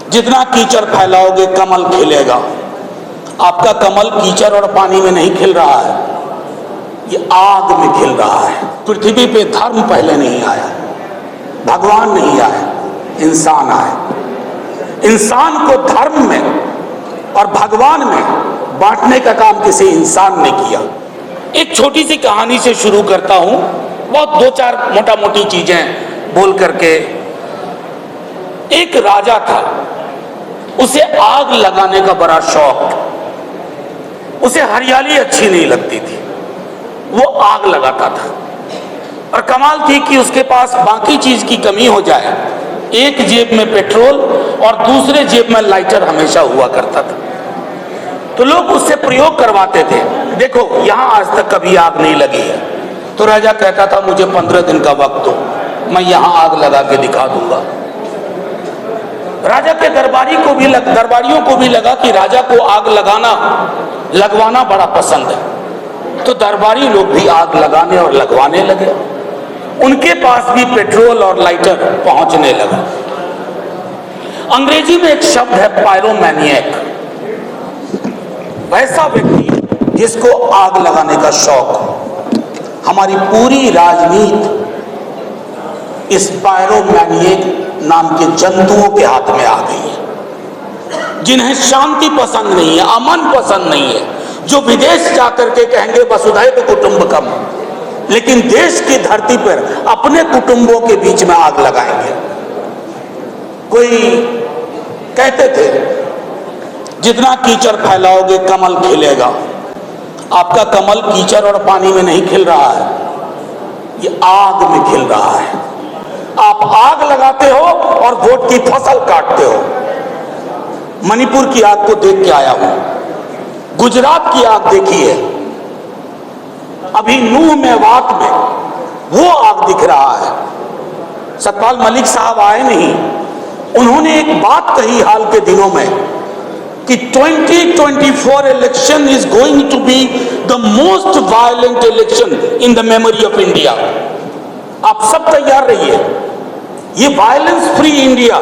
जितना कीचड़ फैलाओगे कमल खिलेगा। आपका कमल कीचड़ और पानी में नहीं खिल रहा है, ये आग में खिल रहा है। पृथ्वी पे धर्म पहले नहीं आया, भगवान नहीं आए, इंसान आए। इंसान को धर्म में और भगवान में बांटने का काम किसी इंसान ने किया। एक छोटी सी कहानी से शुरू करता हूं, बहुत दो चार मोटा मोटी चीजें बोल करके। एक राजा था, उसे आग लगाने का बड़ा शौक। उसे हरियाली अच्छी नहीं लगती थी, वो आग लगाता था। और कमाल थी कि उसके पास बाकी चीज की कमी हो जाए, एक जेब में पेट्रोल और दूसरे जेब में लाइटर हमेशा हुआ करता था। तो लोग उससे प्रयोग करवाते थे, देखो यहां आज तक कभी आग नहीं लगी है। तो राजा कहता था मुझे 15 दिन का वक्त दो, मैं यहां आग लगा के दिखा दूंगा। राजा के दरबारियों को भी लगा कि राजा को आग लगवाना बड़ा पसंद है। तो दरबारी लोग भी आग लगाने और लगवाने लगे। उनके पास भी पेट्रोल और लाइटर पहुंचने लगा। अंग्रेजी में एक शब्द है पायरोमैनिएक, वैसा व्यक्ति जिसको आग लगाने का शौक हो। हमारी पूरी राजनीति इस पायरोमैनिएक नाम के जंतुओं के हाथ में आ गई है, जिन्हें शांति पसंद नहीं है, अमन पसंद नहीं है, जो विदेश जाकर के कहेंगे वसुधैव कुटुंबकम, लेकिन देश की धरती पर अपने कुटुंबों के बीच में आग लगाएंगे। कोई कहते थे जितना कीचड़ फैलाओगे कमल खिलेगा। आपका कमल कीचड़ और पानी में नहीं खिल रहा है, ये आग में खिल रहा है। आप आग लगाते हो और वोट की फसल काटते हो। मणिपुर की आग को देख के आया हूं, गुजरात की आग देखी है, अभी नूह मेवात में वो आग दिख रहा है। सतपाल मलिक साहब आए नहीं, उन्होंने एक बात कही हाल के दिनों में कि 2024 election is going to be the most violent election in the memory of India. आप सब तैयार रहिए, ये वायलेंस फ्री इंडिया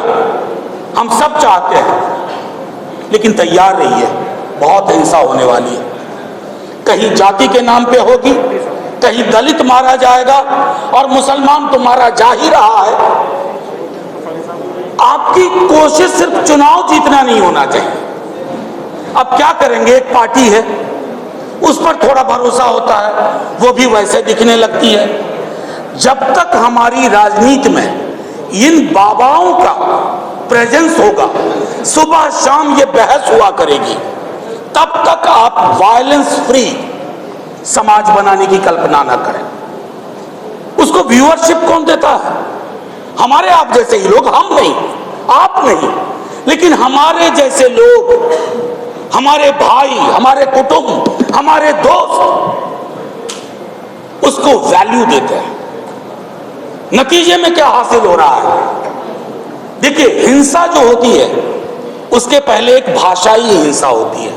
हम सब चाहते हैं, लेकिन तैयार रहिए, बहुत हिंसा होने वाली है। कहीं जाति के नाम पे होगी, कहीं दलित मारा जाएगा, और मुसलमान तो मारा जा ही रहा है। आपकी कोशिश सिर्फ चुनाव जीतना नहीं होना चाहिए। अब क्या करेंगे, एक पार्टी है, उस पर थोड़ा भरोसा होता है, वो भी वैसे दिखने लगती है। जब तक हमारी राजनीति में इन बाबाओं का प्रेजेंस होगा, सुबह शाम ये बहस हुआ करेगी, तब तक आप वायलेंस फ्री समाज बनाने की कल्पना ना करें। उसको व्यूअरशिप कौन देता है? हमारे आप जैसे ही लोग, हम नहीं, आप नहीं, लेकिन हमारे जैसे लोग, हमारे भाई, हमारे कुटुंब, हमारे दोस्त उसको वैल्यू देते हैं। नतीजे में क्या हासिल हो रहा है? देखिए, हिंसा जो होती है उसके पहले एक भाषाई हिंसा होती है।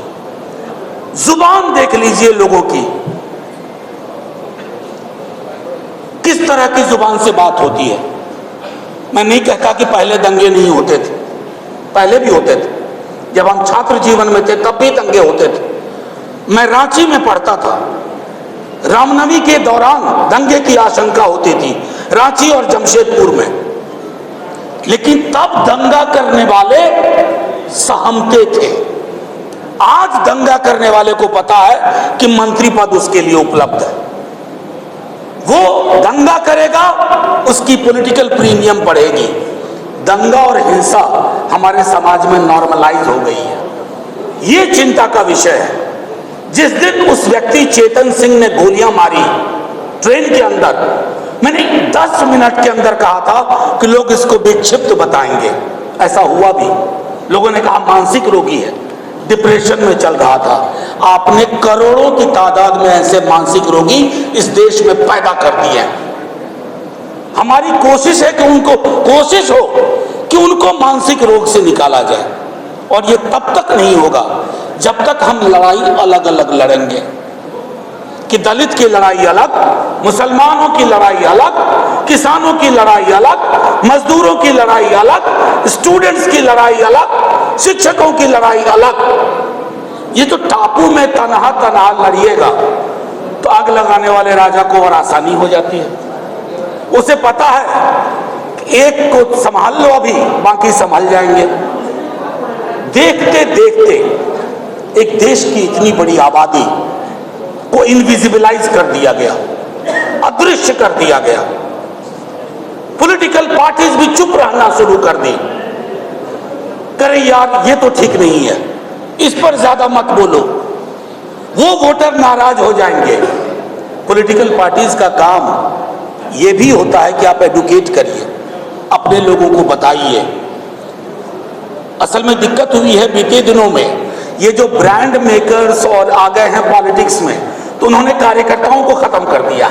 जुबान देख लीजिए लोगों की, किस तरह की जुबान से बात होती है। मैं नहीं कहता कि पहले दंगे नहीं होते थे, पहले भी होते थे। जब हम छात्र जीवन में थे तब भी दंगे होते थे। मैं रांची में पढ़ता था, रामनवमी के दौरान दंगे की आशंका होती थी, रांची और जमशेदपुर में। लेकिन तब दंगा करने वाले सहमते थे। आज दंगा करने वाले को पता है कि मंत्री पद उसके लिए उपलब्ध है, वो दंगा करेगा, उसकी पॉलिटिकल प्रीमियम बढ़ेगी। दंगा और हिंसा हमारे समाज में नॉर्मलाइज हो गई है, ये चिंता का विषय है। जिस दिन उस व्यक्ति चेतन सिंह ने गोलियां मारी ट्रेन के अंदर, मैंने 10 मिनट के अंदर कहा था कि लोग इसको विक्षिप्त बताएंगे। ऐसा हुआ भी, लोगों ने कहा मानसिक रोगी है, डिप्रेशन में चल रहा था। आपने करोड़ों की तादाद में ऐसे मानसिक रोगी इस देश में पैदा कर दिए हैं। हमारी कोशिश है कि उनको मानसिक रोग से निकाला जाए, और ये तब तक नहीं होगा जब तक हम लड़ाई अलग अलग लड़ेंगे। कि दलित की लड़ाई अलग, मुसलमानों की लड़ाई अलग, किसानों की लड़ाई अलग, मजदूरों की लड़ाई अलग, स्टूडेंट्स की लड़ाई अलग, शिक्षकों की लड़ाई अलग। ये तो टापू में तनहा तनहा लड़िएगा तो आग लगाने वाले राजा को और आसानी हो जाती है। उसे पता है एक को संभाल लो अभी, बाकी संभाल जाएंगे। देखते देखते एक देश की इतनी बड़ी आबादी को इनविजिबलाइज कर दिया गया, अदृश्य कर दिया गया। पॉलिटिकल पार्टीज भी चुप रहना शुरू कर दी, करे यार ये तो ठीक नहीं है, इस पर ज्यादा मत बोलो, वो वोटर नाराज हो जाएंगे। पॉलिटिकल पार्टीज का काम ये भी होता है कि आप एडुकेट करिए, अपने लोगों को बताइए। असल में दिक्कत हुई है बीते दिनों में, ये जो ब्रांड मेकर्स और आ गए हैं पॉलिटिक्स में, तो उन्होंने कार्यकर्ताओं को खत्म कर दिया।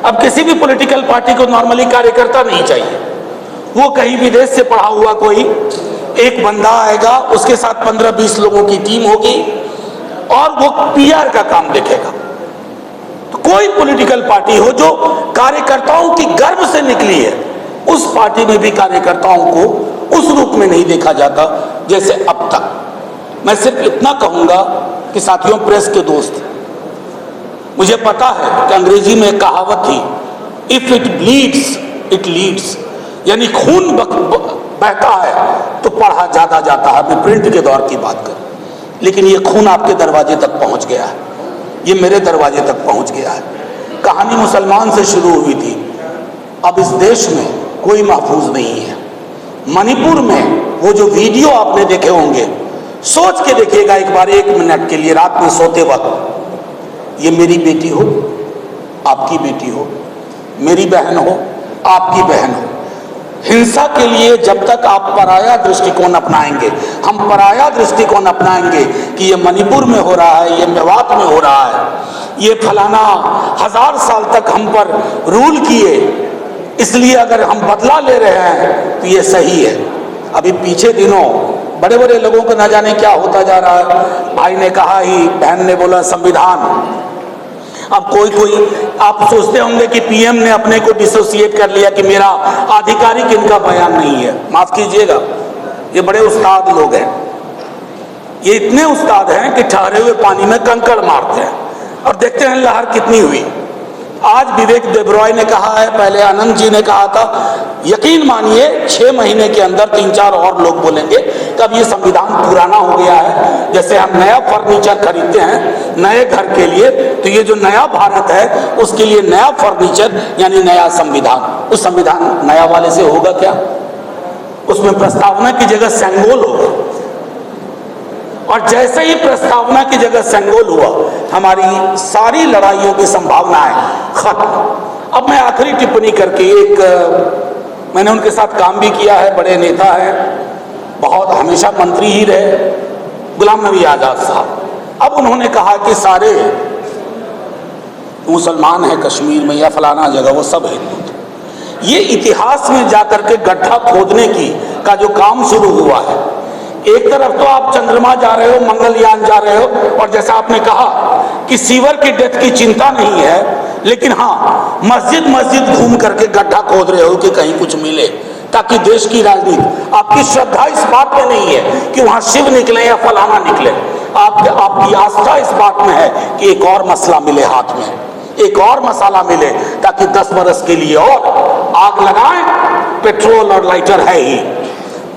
अब किसी भी पॉलिटिकल पार्टी को नॉर्मली कार्यकर्ता नहीं चाहिए। वो कहीं विदेश से पढ़ा हुआ कोई एक बंदा आएगा, उसके साथ 15-20 लोगों की टीम होगी और वो पीआर का काम देखेगा। तो कोई पॉलिटिकल पार्टी हो जो कार्यकर्ताओं की गर्व से निकली है, उस पार्टी में भी कार्यकर्ताओं को उस रूप में नहीं देखा जाता जैसे अब तक। मैं सिर्फ इतना कहूंगा कि साथियों, प्रेस के दोस्त, मुझे पता है कि अंग्रेजी में एक कहावत थी, if it bleeds it leads, यानी खून बहता है तो पढ़ा ज्यादा जाता है। मैं प्रिंट के दौर की बात करूं, लेकिन ये खून आपके दरवाजे तक पहुंच गया है, ये मेरे दरवाजे तक पहुंच गया है। कहानी मुसलमान से शुरू हुई थी, अब इस देश में कोई महफूज नहीं है। मणिपुर में वो जो वीडियो आपने देखे होंगे, सोच के देखिएगा एक बार, 1 मिनट के लिए रात में सोते वक्त, ये मेरी बेटी हो, आपकी बेटी हो, मेरी बहन हो, आपकी बहन हो। हिंसा के लिए जब तक आप पराया दृष्टिकोण अपनाएंगे, हम पराया दृष्टिकोण अपनाएंगे कि ये मणिपुर में हो रहा है, ये मेवात में हो रहा है, ये फलाना 1000 साल तक हम पर रूल किए, इसलिए अगर हम बदला ले रहे हैं तो ये सही है। अभी पीछे दिनों बड़े बड़े लोगों को न जाने क्या होता जा रहा है। भाई ने कहा ही, बहन ने बोला संविधान। अब कोई आप सोचते होंगे कि पीएम ने अपने को डिसोसिएट कर लिया कि मेरा आधिकारिक इनका बयान नहीं है। माफ कीजिएगा, ये बड़े उस्ताद लोग हैं, ये इतने उस्ताद हैं कि ठहरे हुए पानी में कंकड़ मारते हैं और देखते हैं लहर कितनी हुई। आज विवेक देबरॉय ने कहा है, पहले आनंद जी ने कहा था, यकीन मानिए 6 महीने के अंदर 3-4 और लोग बोलेंगे कि अब ये संविधान पुराना हो गया है। जैसे हम नया फर्नीचर खरीदते हैं नए घर के लिए, तो ये जो नया भारत है उसके लिए नया फर्नीचर यानी नया संविधान। उस संविधान नया वाले से होगा क्या? उसमें प्रस्तावना की जगह सेंगोल होगा, और जैसे ही प्रस्तावना की जगह सेंगोल हुआ, हमारी सारी लड़ाइयों की संभावनाएं खत्म। अब मैं आखिरी टिप्पणी करके, मैंने उनके साथ काम भी किया है, बड़े नेता हैं, बहुत हमेशा मंत्री ही रहे, गुलाम नबी आजाद साहब। अब उन्होंने कहा कि सारे मुसलमान हैं कश्मीर में या फलाना जगह, वो सब हिंदू। ये इतिहास में जाकर के गड्ढा खोदने का जो काम शुरू हुआ है, एक तरफ तो आप चंद्रमा जा रहे हो, मंगलयान जा रहे हो, और जैसा आपने कहा कि सीवर की डेथ की चिंता नहीं है, लेकिन हाँ मस्जिद मस्जिद घूम करके गड्ढा खोद रहे हो कि कहीं कुछ मिले, ताकि देश की राजनीति, आपकी श्रद्धा इस बात में नहीं है कि वहां शिव निकले या फलाना निकले, आपकी आस्था इस बात में है कि एक और मसला मिले हाथ में, एक और मसाला मिले, ताकि 10 बरस के लिए और आग लगाएं। पेट्रोल और लाइटर है ही।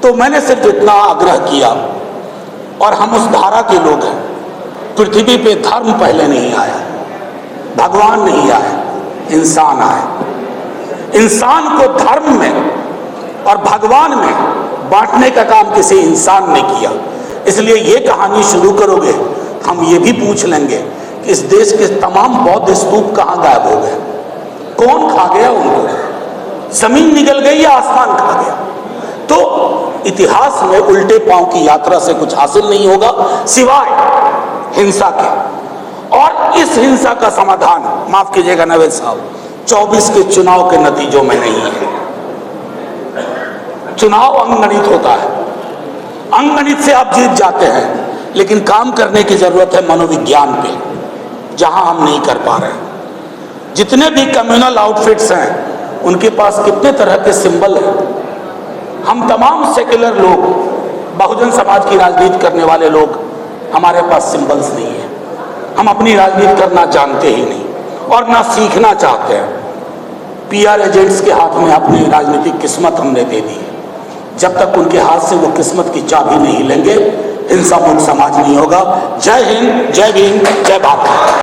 तो मैंने सिर्फ इतना आग्रह किया, और हम उस धारा के लोग हैं, पृथ्वी पे धर्म पहले नहीं आया, भगवान नहीं आए, इंसान आए। इंसान को धर्म में और भगवान में बांटने का काम किसी इंसान ने किया। इसलिए ये कहानी शुरू करोगे, हम ये भी पूछ लेंगे कि इस देश के तमाम बौद्ध स्तूप कहाँ गायब हो गए, कौन खा गया उनको, जमीन निगल गई या आसमान खा गया। तो इतिहास में उल्टे पांव की यात्रा से कुछ हासिल नहीं होगा सिवाय हिंसा के, और इस हिंसा का समाधान, माफ कीजिएगा नवेद साहब, 24 के चुनाव के नतीजों में नहीं है। चुनाव अंगगणित होता है, अंगगणित से आप जीत जाते हैं, लेकिन काम करने की जरूरत है मनोविज्ञान पे। जहां हम नहीं कर पा रहे। जितने भी कम्युनल आउटफिट्स हैं उनके पास कितने तरह के सिंबल हैं। हम तमाम सेक्युलर लोग, बहुजन समाज की राजनीति करने वाले लोग, हमारे पास सिंबल्स नहीं है। हम अपनी राजनीति करना जानते ही नहीं और ना सीखना चाहते हैं। पीआर एजेंट्स के हाथ में अपनी राजनीतिक किस्मत हमने दे दी। जब तक उनके हाथ से वो किस्मत की चाबी नहीं लेंगे, हिंसा मुक्त समाज नहीं होगा। जय हिंद, जय भीम, जय भारत।